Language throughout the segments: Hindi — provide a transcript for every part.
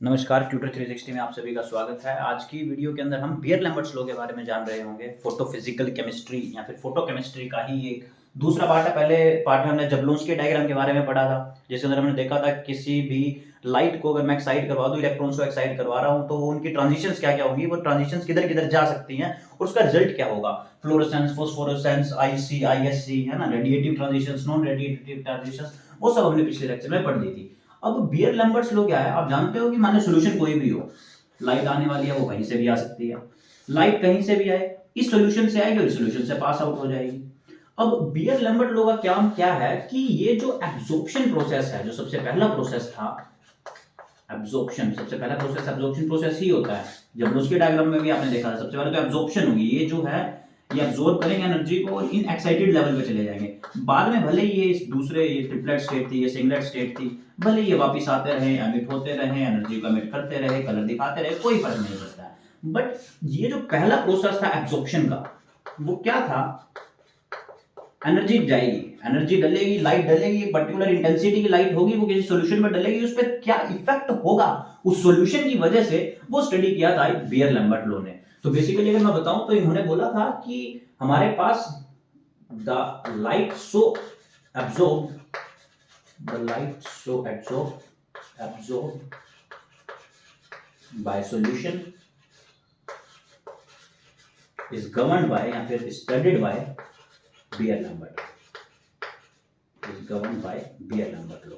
नमस्कार, ट्यूटर 360 में आप सभी का स्वागत है। आज की वीडियो के अंदर हम बियर-लैम्बर्ट्स लॉ के बारे में जान रहे होंगे। फोटोफिजिकल केमिस्ट्री या फिर फोटोकेमिस्ट्री का ही एक दूसरा पार्ट है। पहले पार्ट में हमने जबलोंस्की डायग्राम के बारे में पढ़ा था, जिसके अंदर हमने देखा था किसी भी लाइट को अगर मैं एक्साइट करवा दूं, इलेक्ट्रॉन्स को एक्साइट करवा रहा हूं, तो वो उनकी ट्रांजिशंस क्या-क्या होंगी, वो ट्रांजिशंस किधर-किधर जा सकती हैं और उसका रिजल्ट क्या होगा। फ्लोरोसेंस, फास्फोरेसेंस, आईसी, आईएससी, है ना, radiative transitions, non radiative transitions, वो सब हमने पिछले लेक्चर में पढ़ ली थी। अब बियर लैम्बर्ट्स लो क्या है, आप जानते हो कि मान लो सोल्यूशन कोई भी हो, लाइट आने वाली है, वो कहीं से भी आ सकती है। लाइट कहीं से भी आए, इस सोल्यूशन से आएगी और इस सोल्यूशन से पास आउट हो जाएगी। अब बियर लैम्बर्ट लॉ का काम क्या है कि ये जो एब्जॉर्प्शन प्रोसेस है, जो सबसे पहला प्रोसेस था, एब्जॉर्प्शन, सबसे पहला प्रोसेस एब्जॉर्प्शन प्रोसेस ही होता है। जब उसके डायग्राम में भी आपने देखा था, सबसे पहले तो एब्जॉर्प्शन होगी, ये जो है ये एब्जॉर्ब करेंगे एनर्जी को और इन एक्साइटेड लेवल पे चले जाएंगे। बाद में भले ये इस दूसरे, ये ट्रिपलेट स्टेट थी, ये सिंगलेट स्टेट थी, भले ये वापस आते रहे, एमिट होते रहे, एनर्जी को एमिट करते रहे, कलर दिखाते रहे, कोई फर्क नहीं पड़ता है। बट ये जो पहला प्रोसेस था एब्जॉर्प्शन का, वो क्या था, एनर्जी जाएगी, एनर्जी डलेगी, लाइट डलेगी, एक पर्टिकुलर इंटेंसिटी की लाइट होगी, वो किसी सॉल्यूशन में डलेगी, उस पर क्या इफेक्ट होगा उस सॉल्यूशन की वजह से, वो स्टडी किया था बियर लैम्बर्ट लॉ ने। तो बेसिकली अगर मैं बताऊं तो इन्होंने बोला था कि हमारे पास the light so absorb, the light so absorb by solution is governed by या फिर studied by Beer Lambert, is governed by Beer Lambert law.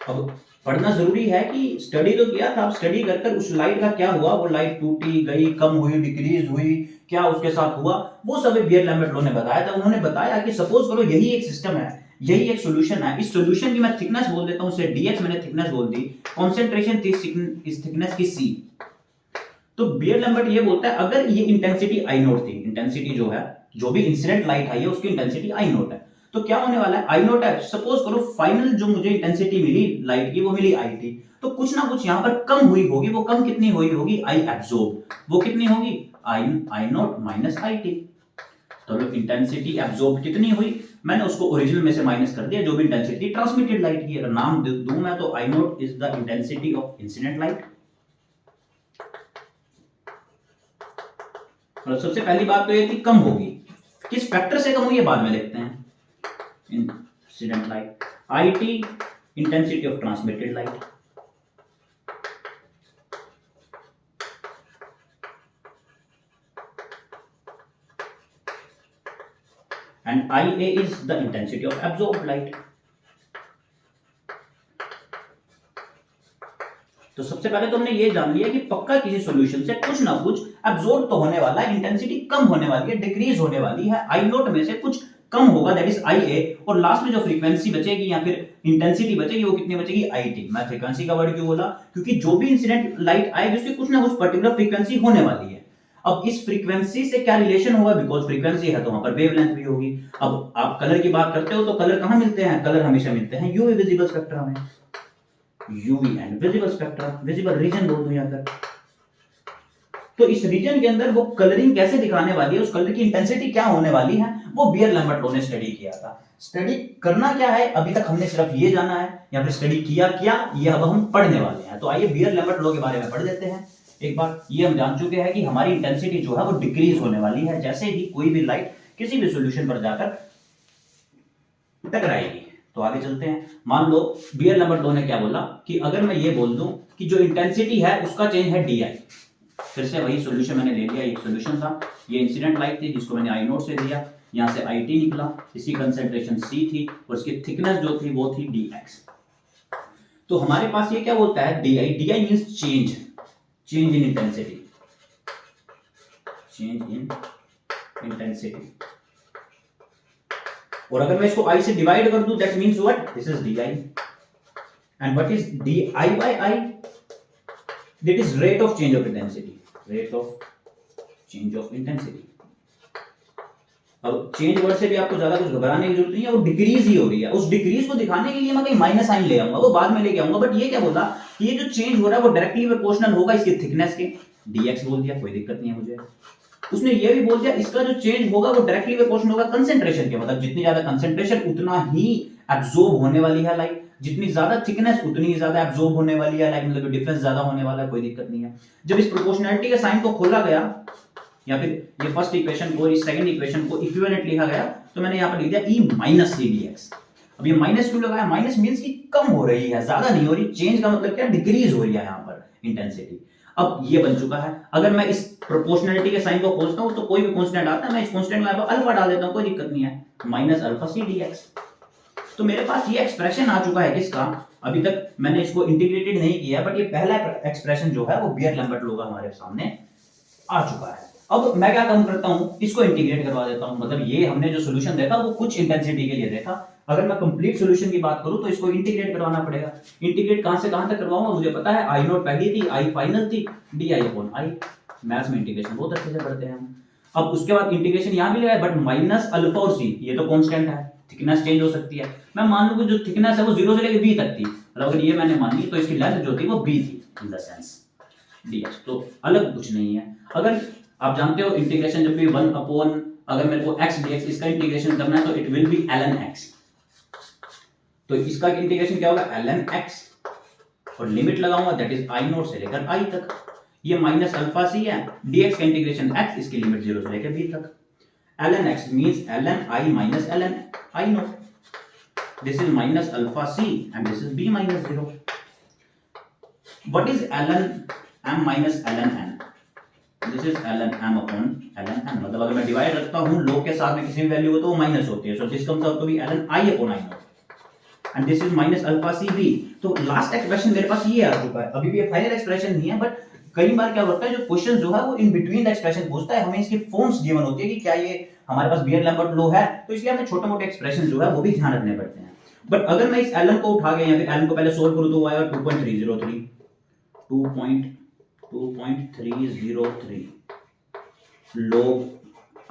अब पढ़ना जरूरी है कि स्टडी तो किया था, अब स्टडी कर कर उस लाइट का क्या हुआ, वो लाइट टूटी गई, कम हुई, डिक्रीज हुई, क्या उसके साथ हुआ, वो सब बियर लैम्बर्ट लॉ ने बताया था। उन्होंने बताया कि सपोज करो यही एक सिस्टम है, यही एक सॉल्यूशन है, इस सॉल्यूशन की मैं थिकनेस बोल देता हूं, उसे डीएक्स मैंने थिकनेस बोल दी, कंसंट्रेशन थी इस थिकनेस की सी। तो बियर लैम्बर्ट ये बोलता है अगर ये इंटेंसिटी आई नोट थी, इंटेंसिटी जो है, जो भी इंसिडेंट लाइट आई है उसकी इंटेंसिटी आई नोट है, तो क्या होने वाला है, आई नोट है, सपोज करो फाइनल जो मुझे इंटेंसिटी मिली लाइट की, वो मिली आई टी, तो कुछ ना कुछ यहां पर कम हुई होगी, वो कम कितनी हुई होगी, आई एब्जॉर्ब, वो कितनी होगी, आई नोट माइनस आई टी। तो इंटेंसिटी एब्जॉर्ब कितनी हुई, मैंने उसको ओरिजिनल में से माइनस कर दिया, जो भी इंटेंसिटी ट्रांसमिटेड लाइट की, अगर नाम दूं मैं तो I naught is the intensity of incident light. मतलब सबसे पहली बात तो ये थी कम होगी, किस फैक्टर से कम हुई है बाद में देखते हैं। Incident light, I T, intensity of transmitted light, and I A is the intensity of absorbed light. तो सबसे पहले तो हमने ये जान लिया कि पक्का किसी सॉल्यूशन से कुछ ना कुछ एब्जॉर्ब तो होने वाला है, इंटेंसिटी कम होने वाली है, डिक्रीज होने वाली है, आई नोट में से कुछ कम होगा, दैट इज आई ए, और लास्ट में जो फ्रीक्वेंसी बचेगी या फिर इंटेंसिटी बचेगी, वो कितनी बचेगी, आई टी। मैं फ्रीक्वेंसी का वर्ड क्यों बोला, क्योंकि जो भी इंसिडेंट लाइट आएगी उसकी कुछ ना कुछ पर्टिकुलर फ्रीक्वेंसी होने वाली है। अब इस फ्रीक्वेंसी से क्या रिलेशन होगा, बिकॉज फ्रीक्वेंसी है तो वहां पर वेवलेंथ भी होगी। अब आप कलर की बात करते हो तो कलर कहां मिलते हैं, कलर हमेशा मिलते हैं यूवी विजिबल स्पेक्ट्रम में, UV and visible spectrum, visible region बोल दूं या फिर, तो इस रीजन के अंदर वो कलरिंग कैसे दिखाने वाली है, उस कलर की इंटेंसिटी क्या होने वाली है, वो बियर लैम्बर्ट लॉ ने स्टडी किया था। स्टडी करना क्या है, अभी तक हमने सिर्फ ये जाना है, या फिर स्टडी किया क्या, ये अब हम पढ़ने वाले हैं। तो आइए बियर लैम्बर्ट लॉ के बारे में पढ़ लेते हैं। एक बार ये हम जान चुके हैं कि हमारी इंटेंसिटी जो है वो डिक्रीज होने वाली है जैसे ही कोई भी लाइट किसी भी सॉल्यूशन पर जाकर टकराएगी। तो आगे चलते हैं। मान लो बियर लैम्बर्ट लॉ ने क्या बोला कि अगर मैं ये बोल दूं कि जो इंटेंसिटी है उसका चेंज है डी आई, फिर से वही सॉल्यूशन मैंने ले लिया, एक सॉल्यूशन था, ये इंसिडेंट लाइट थी जिसको मैंने आई नोट से दिया, यहां से आई टी निकला, इसकी कंसेंट्रेशन सी थी और इसकी थिकनेस जो थी वो थी डी एक्स। तो हमारे पास ये क्या बोलता है, D I means change, change in intensity, change in intensity. और अगर मैं इसको आई से डिवाइड कर दूं that means what, this is D I, and what is D I by I, that is rate of change of intensity, rate of change of intensity. अब चेंज वर्ड से भी आपको ज्यादा कुछ घबराने की जरूरत नहीं है, वो डिक्रीज ही हो रही है, उस डिक्रीज को दिखाने के लिए मैं कहीं माइनस साइन ले आऊंगा, वो बाद में लेके आऊंगा, बट ये क्या बोला कि ये जो चेंज हो रहा है वो डायरेक्टली प्रोपोर्शनल होगा इसकी थिकनेस के, डीएक्स बोल दिया, कोई दिक्कत नहीं है मुझे। उसने ये भी बोल दिया इसका जो चेंज होगा वो डायरेक्टली प्रोपोर्शनल होगा कंसंट्रेशन के, मतलब जितनी ज्यादा कंसंट्रेशन उतना ही एब्जॉर्ब होने वाली है लाइट, जितनी ज्यादा थिकनेस उतनी ही ज्यादा एब्जॉर्ब होने वाली है, लाइक मतलब डिफरेंस ज्यादा होने वाला है, कोई दिक्कत नहीं है। जब इस प्रोपोर्शनैलिटी के साइन को खोला गया या फिर ये फर्स्ट इक्वेशन को इस सेकंड इक्वेशन को इक्विवेलेंट लिखा गया, तो मैंने यहाँ पर लिख दिया E minus C D X. अब ये माइनस क्यों लगाया? माइनस मींस कि कम हो रही है, ज्यादा नहीं हो रही। चेंज का मतलब क्या? डिक्रीज हो रही है यहाँ पर इंटेंसिटी। अब ये बन चुका है। अगर मैं इस प्रोपोर्शनैलिटी के साइन को खोजता हूँ तो कोई भी कांस्टेंट आता है, मैं इस कांस्टेंट में अल्फा डाल देता हूँ, कोई दिक्कत नहीं है, minus alpha C D X. तो मेरे पास ये एक्सप्रेशन आ चुका है किसका? अभी तक मैंने इसको इंटीग्रेटेड नहीं किया, बट ये पहला एक्सप्रेशन जो है वो बीयर-लैम्बर्ट लॉ का हमारे सामने आ चुका है। अब मैं क्या काम करता हूं, इसको इंटीग्रेट करवा देता हूं। मतलब ये हमने जो सॉल्यूशन देखा वो कुछ इंटेंसिटी के लिए देखा, अगर मैं कंप्लीट सॉल्यूशन की बात करूं तो इसको इंटीग्रेट करवाना पड़ेगा। इंटीग्रेट कहां से कहां तक करवाऊंगा मुझे पता है, आई नोट पहली थी, आई फाइनल थी, D I upon I. Maths में इंटीग्रेशन बहुत अच्छे से पढ़ते हैं हम। अब उसके बाद इंटीग्रेशन यहां भी लिया है, बट माइनस अल्फा और सी ये तो कांस्टेंट है, थिकनेस चेंज हो सकती है। मैं मान लूं कि जो थिकनेस है वो 0 से लेकर b तक थी, मतलब अगर ये मैंने मान ली तो इसकी लेंथ जो थी वो b थी इन द सेंस dx, तो अलग कुछ नहीं है। अगर आप जानते हो इंटीग्रेशन जब भी 1 अपॉन, अगर मेरे को x dx इसका इंटीग्रेशन करना है तो it will be ln x। तो इसका इंटीग्रेशन क्या होगा? ln x, और लिमिट लगाऊंगा दैट इज i नोट से लेकर i तक। ये माइनस अल्फा सी है, dx का इंटीग्रेशन x, इसकी लिमिट 0 से लेकर b तक। ln x means ln i minus ln I naught. This is minus alpha c and this is b minus 0. What is ln m minus ln n? This is ln m upon ln n. मतलब अगर मैं डिवाइड रखता हूँ log के साथ में किसी भी वैल्यू हो तो वो माइनस होती है, so this comes out to be ln I upon I naught and this is minus alpha c b। तो लास्ट एक्सप्रेशन मेरे पास ये आ चुका है। अभी भी ये फाइनल एक्सप्रेशन नहीं है, बट कई बार क्या होता है जो क्वेश्चन जो है वो इन बिटवीन द एक्सप्रेशन पूछता है, हमें इसकी फॉर्म्स गिवन होती है कि क्या ये हमारे पास बीयर-लैम्बर्ट लॉ है, तो इसलिए हमें छोटे मोटे एक्सप्रेशन जो है वो भी ध्यान रखने पड़ते हैं। बट अगर मैं इस ln को उठा के या फिर ln को पहले सोल्व करूं तो वो आएगा 2.303 log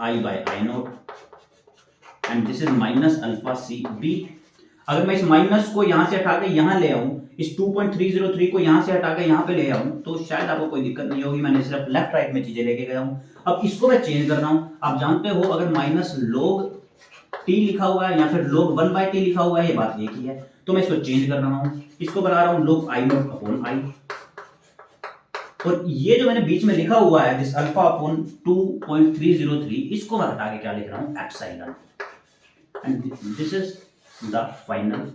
I by I naught and this is minus alpha c b। अगर मैं इस माइनस को यहां से हटा के यहां ले आऊं, इस 2.303 को यहां से हटा के यहां पे ले आऊं, तो शायद आपको कोई दिक्कत नहीं होगी, मैंने सिर्फ लेफ्ट राइट में चीजें लेके गया हूं। अब इसको मैं चेंज कर रहा हूं। आप जानते हो अगर माइनस log t लिखा हुआ है या फिर log 1 by t लिखा हुआ है, ये बात एक ही है, तो मैं इसको चेंज कर रहा हूं, इसको बना रहा हूं log I naught upon I। और ये जो मैंने बीच में लिखा हुआ है दिस अल्फा अपॉन 2.303, इसको मैं हटा के क्या लिख रहा हूं? Epsilon, and this is the final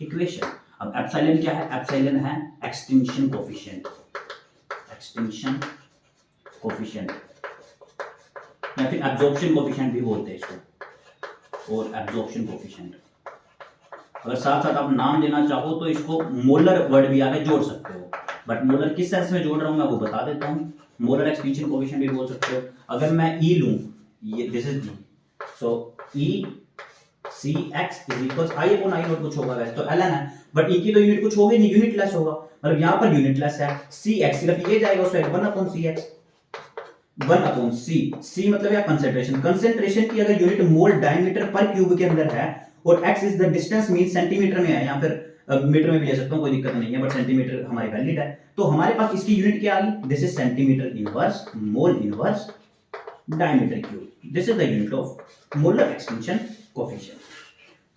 equation. अब एप्सिलॉन क्या है? एप्सिलॉन है एक्सटिंक्शन कोफिशिएंट, एक्सटिंक्शन कोफिशिएंट या फिर एब्जॉर्प्शन कोफिशिएंट भी बोलते हैं इसको, और एब्जॉर्प्शन कोफिशिएंट। अगर साथ साथ आप नाम देना चाहो तो इसको मोलर वर्ड भी आगे जोड़ सकते हो, बट मोलर किस सेंस में जोड़ रहा हूं मैं वो बता देता हूं। मोलर एक्सटिंक्शन कोफिशिएंट भी बोल सकते हो। अगर मैं E लूं, ये this is E, so E Cx is equals I upon I naught कुछ होगा वैसे तो ln है, बट E की तो यूनिट कुछ होगी नहीं, यूनिटलेस होगा, मतलब यहाँ पर यूनिटलेस है। Cx सिर्फ ये जाएगा उसमें 1 upon Cx, 1 upon C। C मतलब या कंसंट्रेशन, कंसंट्रेशन की अगर यूनिट मोल डायमीटर पर क्यूब के अंदर है, और x is the distance mean centimetre में है, या फिर मीटर में भी ले सकता हूँ, कोई दिक्कत नहीं है, बट सेंटीमीटर हमारी वैलिड है। तो हमारे पास इसकी यूनिट क्या आ गई? This is centimetre inverse mole inverse diameter cube. This is the unit of molar extinction coefficient.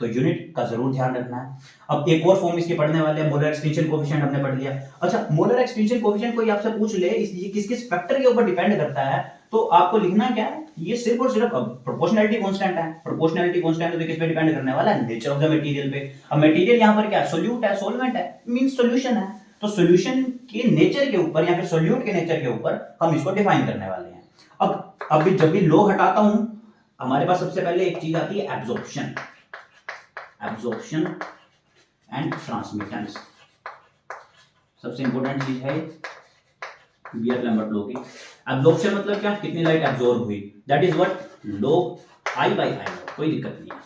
तो यूनिट का जरूर ध्यान रखना है। अब एक और फॉर्म इसकी पढ़ने वाले हैं, मोलर एक्सटिंक्शन कोफिशिएंट हमने पढ़ लिया। अच्छा, मोलर एक्सटिंक्शन कोफिशिएंट कोई आपसे पूछ ले ये किस किस फैक्टर के ऊपर डिपेंड करता है, तो आपको लिखना क्या है, ये सिर्फ और सिर्फ प्रोपोर्शनैलिटी कांस्टेंट है। प्रोपोर्शनैलिटी कांस्टेंट तो किस पे डिपेंड करने वाला है? नेचर ऑफ द मटेरियल पे। अब मटेरियल यहां पर क्या है? सोल्यूट है, सॉल्वेंट है, मींस सॉल्यूशन है। तो सॉल्यूशन के नेचर के ऊपर या फिर सोल्यूट के नेचर के ऊपर हम इसको डिफाइन करने वाले हैं। अब जब भी लो हटाता हूं, हमारे पास सबसे पहले एक चीज आती है एब्जॉर्प्शन, एब्जॉर्प्शन एंड ट्रांसमिटेंस। सबसे इंपॉर्टेंट चीज है बीयर-लैम्बर्ट लॉ की। एब्जॉर्प्शन मतलब क्या? कितनी लाइट एब्जॉर्ब हुई, that is what log I by I naught, कोई दिक्कत नहीं है,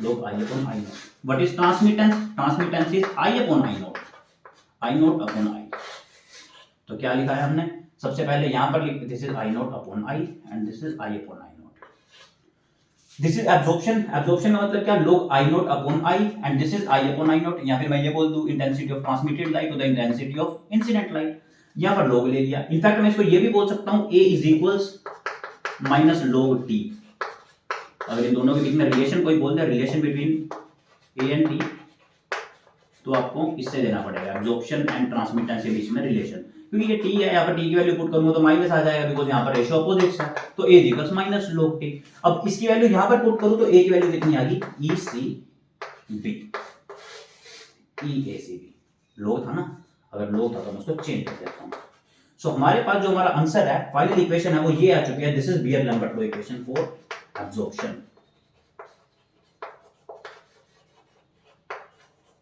log I upon I naught। What is transmittance? Transmittance is I upon I naught, I naught upon I। तो क्या लिखा है हमने? सबसे पहले यहां पर लिख, this is I naught upon I and this is I upon I naught। This is absorption. Absorption का मतलब क्या? log I naught upon I and this is I upon I naught। या फिर मैं ये बोल दूं intensity of transmitted light to the intensity of incident light, यहां पर log ले लिया। इनफैक्ट मैं इसको ये भी बोल सकता हूं A is equals minus log T। अगर इन दोनों के बीच में रिलेशन कोई बोल दे, relation between A and T, तो आपको इससे देना पड़ेगा एब्जॉर्प्शन एंड ट्रांसमिटेंस के बीच में रिलेशन, क्योंकि ये टी है, यहाँ पर टी की वैल्यू पुट करूंगा तो माइनस आ जाएगा, बिकॉज यहाँ पर रेशियो अपोजिट्स है, तो ए इक्वल्स माइनस log टी। अब इसकी वैल्यू यहाँ पर पुट करूं तो ए की वैल्यू कितनी आ गई, ई सी बी, ई ए सी बी, log था ना, अगर log था तो मैं उसको चेंज कर देता हूं। सो हमारे पास जो हमारा आंसर है, फाइनल इक्वेशन है, वो ये आ चुकी है, this is beer-Lambert low equation for absorption.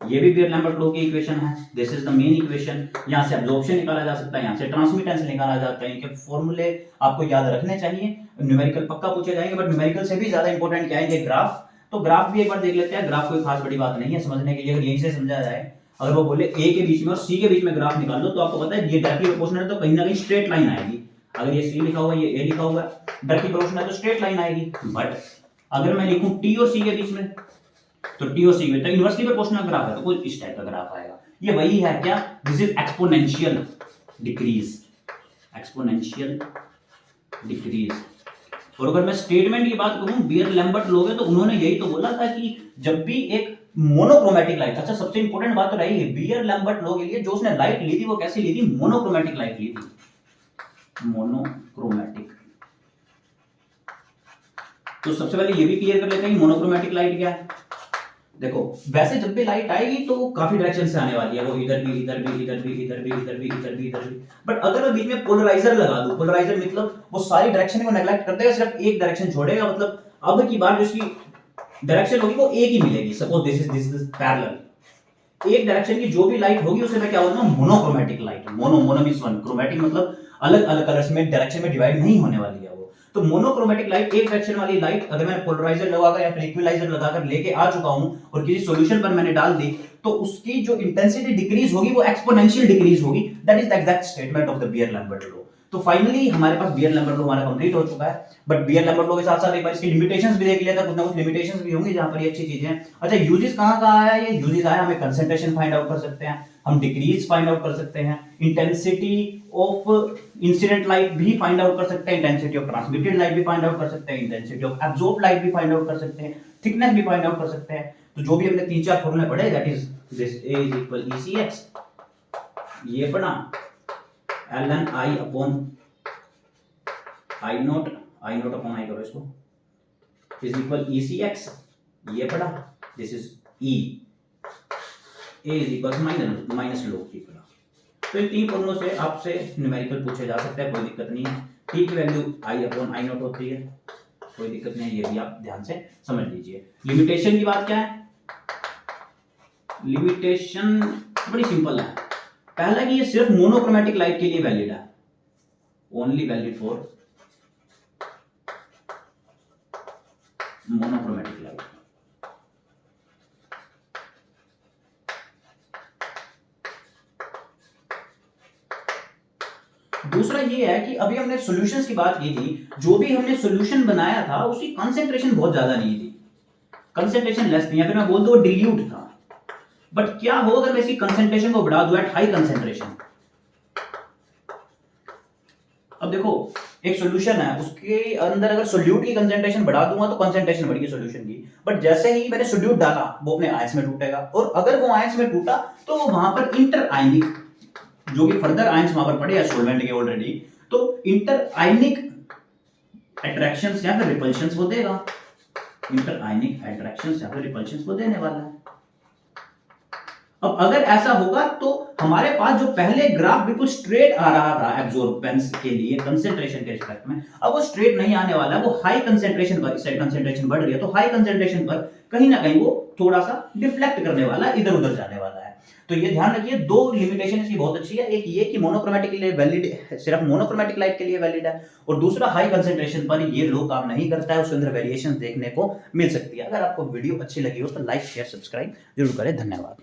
ये भी बियर-लैम्बर्ट लो की इक्वेशन है, this is the main equation. यहां से एब्जॉर्प्शन निकाला जा सकता है, यहां से ट्रांसमिटेंस निकाला जाता है। इनके फॉर्मूले आपको याद रखने चाहिए, न्यूमेरिकल पक्का पूछे जाएंगे, बट न्यूमेरिकल से भी ज्यादा इंपॉर्टेंट क्या है, ये ग्राफ। तो ग्राफ भी एक बार देख लेते हैं, ग्राफ कोई खास बड़ी बात नहीं है समझने के लिए, अगर यहीं से समझा जाए। अगर वो बोले ए के बीच में और सी के बीच में ग्राफ निकाल लो, तो आपको पता है ये डायरेक्टली प्रोपोर्शनल है, तो कहीं ना कहीं स्ट्रेट लाइन आएगी। अगर ये सी लिखा हुआ है, ये ए लिखा हुआ है, डायरेक्टली प्रोपोर्शनल है तो स्ट्रेट लाइन आएगी। बट अगर मैं लिखूं टी और सी के बीच में, तो टी और सी में तो इनवर्सली प्रोपोर्शनल ग्राफ है, तो कुछ इस टाइप का ग्राफ आएगा। ये वही है क्या, this is exponential decrease, exponential decrease. और अगर मैं स्टेटमेंट की बात करूं, बियर-लैम्बर्ट लो है, तो उन्होंने यही तो बोला था कि जब भी एक मोनोक्रोमैटिक लाइट, अच्छा सबसे इंपॉर्टेंट बात तो रही है बियर-लैम्बर्ट लो के लिए, जो उसने लाइट ली थी वो कैसी ली थी, मोनोक्रोमैटिक लाइट ली थी, मोनोक्रोमैटिक। तो सबसे पहले ये भी क्लियर कर लेते हैं कि मोनोक्रोमैटिक लाइट क्या है। देखो वैसे जब भी लाइट आएगी तो काफी डायरेक्शन से आने वाली है, वो इधर भी, इधर भी, इधर भी, इधर भी, इधर भी, इधर भी, इधर भी। बट अगर मैं बीच में पोलराइजर लगा दूं, पोलराइजर मतलब वो सारी डायरेक्शन को नेग्लेक्ट कर देगा, सिर्फ एक डायरेक्शन छोड़ेगा, मतलब अब की बार जो इसकी डायरेक्शन होगी वो एक ही मिलेगी। सपोज दिस इज पैरेलल, एक डायरेक्शन की जो भी लाइट होगी उसे मैं क्या बोलूंगा, monochromatic light. Mono means one, chromatic मतलब अलग अलग कलर्स में डायरेक्शन में डिवाइड नहीं होने वाली है वो। तो मोनोक्रोमैटिक लाइट, एक डायरेक्शन वाली लाइट, अगर मैं पोलराइजर लगाकर या फिर इक्विलाइजर लगाकर लेके आ चुका हूं और किसी सॉल्यूशन पर मैंने डाल दी, तो उसकी जो इंटेंसिटी डिक्रीज होगी वो एक्सपोनेंशियल डिक्रीज होगी। That is the exact statement of the Beer Lambert law. तो फाइनली हमारे पास बियर-लैम्बर्ट लो हमारा कंप्लीट हो चुका है। बट बियर-लैम्बर्ट लो के साथ साथ एक बार इसकी लिमिटेशंस भी देख लिया था, कुछ ना कुछ लिमिटेशंस भी होंगी जहां पर ये अच्छी चीजें हैं। अच्छा यूजेस कहां आया, ये यूजेस आया, हमें कंसंट्रेशन फाइंड आउट कर सकते हैं, हम डिक्रीज फाइंड आउट कर सकते हैं, इंटेंसिटी ऑफ इंसिडेंट लाइट भी फाइंड आउट कर सकते हैं, इंटेंसिटी ऑफ ट्रांसमिटेड लाइट भी फाइंड आउट कर सकते हैं, इंटेंसिटी ऑफ एब्जॉर्ब्ड लाइट भी फाइंड आउट कर सकते हैं, थिकनेस भी फाइंड आउट कर सकते हैं। तो जो भी हमने 3-4 फॉर्मूले पढ़े, that is this A is equal ECX, ये पढ़ा ln I upon I not upon I करो इसको, is equal ECX, ये पढ़ा, this is E, A is equal minus log T पढ़ा। तो इन 3 फॉर्मूलों से आपसे न्यूमेरिकल पूछे जा सकते हैं, कोई दिक्कत नहीं है। T की value I upon I not होती है, कोई दिक्कत नहीं है, ये भी आप ध्यान से समझ लीजिए। लिमिटेशन की बात क्या है, लिमिटेशन बड़ी सिंपल है। पहला कि ये सिर्फ मोनोक्रोमैटिक लाइट के लिए वैलिड है, only valid for monochromatic light. दूसरा ये है कि अभी हमने सॉल्यूशंस की बात की थी, जो भी हमने सॉल्यूशन बनाया था उसकी कंसंट्रेशन बहुत ज्यादा नहीं थी, कंसंट्रेशन लेस थी, या फिर मैं बोल दूं डिल्यूट था। बट क्या हो अगर मैं इसकी कंसंट्रेशन को बढ़ा दूं एट हाई कंसंट्रेशन। अब देखो एक सॉल्यूशन है, उसके अंदर अगर सोल्यूट की कंसंट्रेशन बढ़ा दूंगा तो कंसंट्रेशन बढ़ेगी सॉल्यूशन की, बट जैसे ही मैंने सोल्यूट डाला वो अपने आयंस में टूटेगा, और अगर वो आयंस में टूटा तो वहां पर इंटर आयनिक जो भी फर्दर आयंस वहां पर पड़े हैं सॉल्वेंट के ऑलरेडी, तो इंटर आयनिक अट्रैक्शंस या फिर रिपल्शंस वो देगा, इंटर आयनिक अट्रैक्शंस या फिर रिपल्शंस वो देने वाला है। अब अगर ऐसा होगा तो हमारे पास जो पहले ग्राफ बिल्कुल स्ट्रेट आ रहा था एब्जॉर्बेंस के लिए कंसंट्रेशन के रिस्पेक्ट में, अब वो स्ट्रेट नहीं आने वाला, वो हाई कंसंट्रेशन पर, इससे कंसंट्रेशन बढ़ रही है तो हाई कंसंट्रेशन पर कहीं ना कहीं वो थोड़ा सा डिफ्लेक्ट करने वाला है, इधर उधर जाने वाला है। तो ये ध्यान रखिए, 2 लिमिटेशन इसकी बहुत अच्छी है, एक ये कि मोनोक्रोमैटिक के लिए वैलिड, सिर्फ मोनोक्रोमैटिक लाइट के लिए वैलिड है, और दूसरा हाई कंसंट्रेशन पर ये लो काम नहीं करता है, उसके अंदर वेरिएशंस देखने को मिल सकती है। अगर आपको वीडियो अच्छी लगी हो तो लाइक शेयर सब्सक्राइब जरूर करें। धन्यवाद।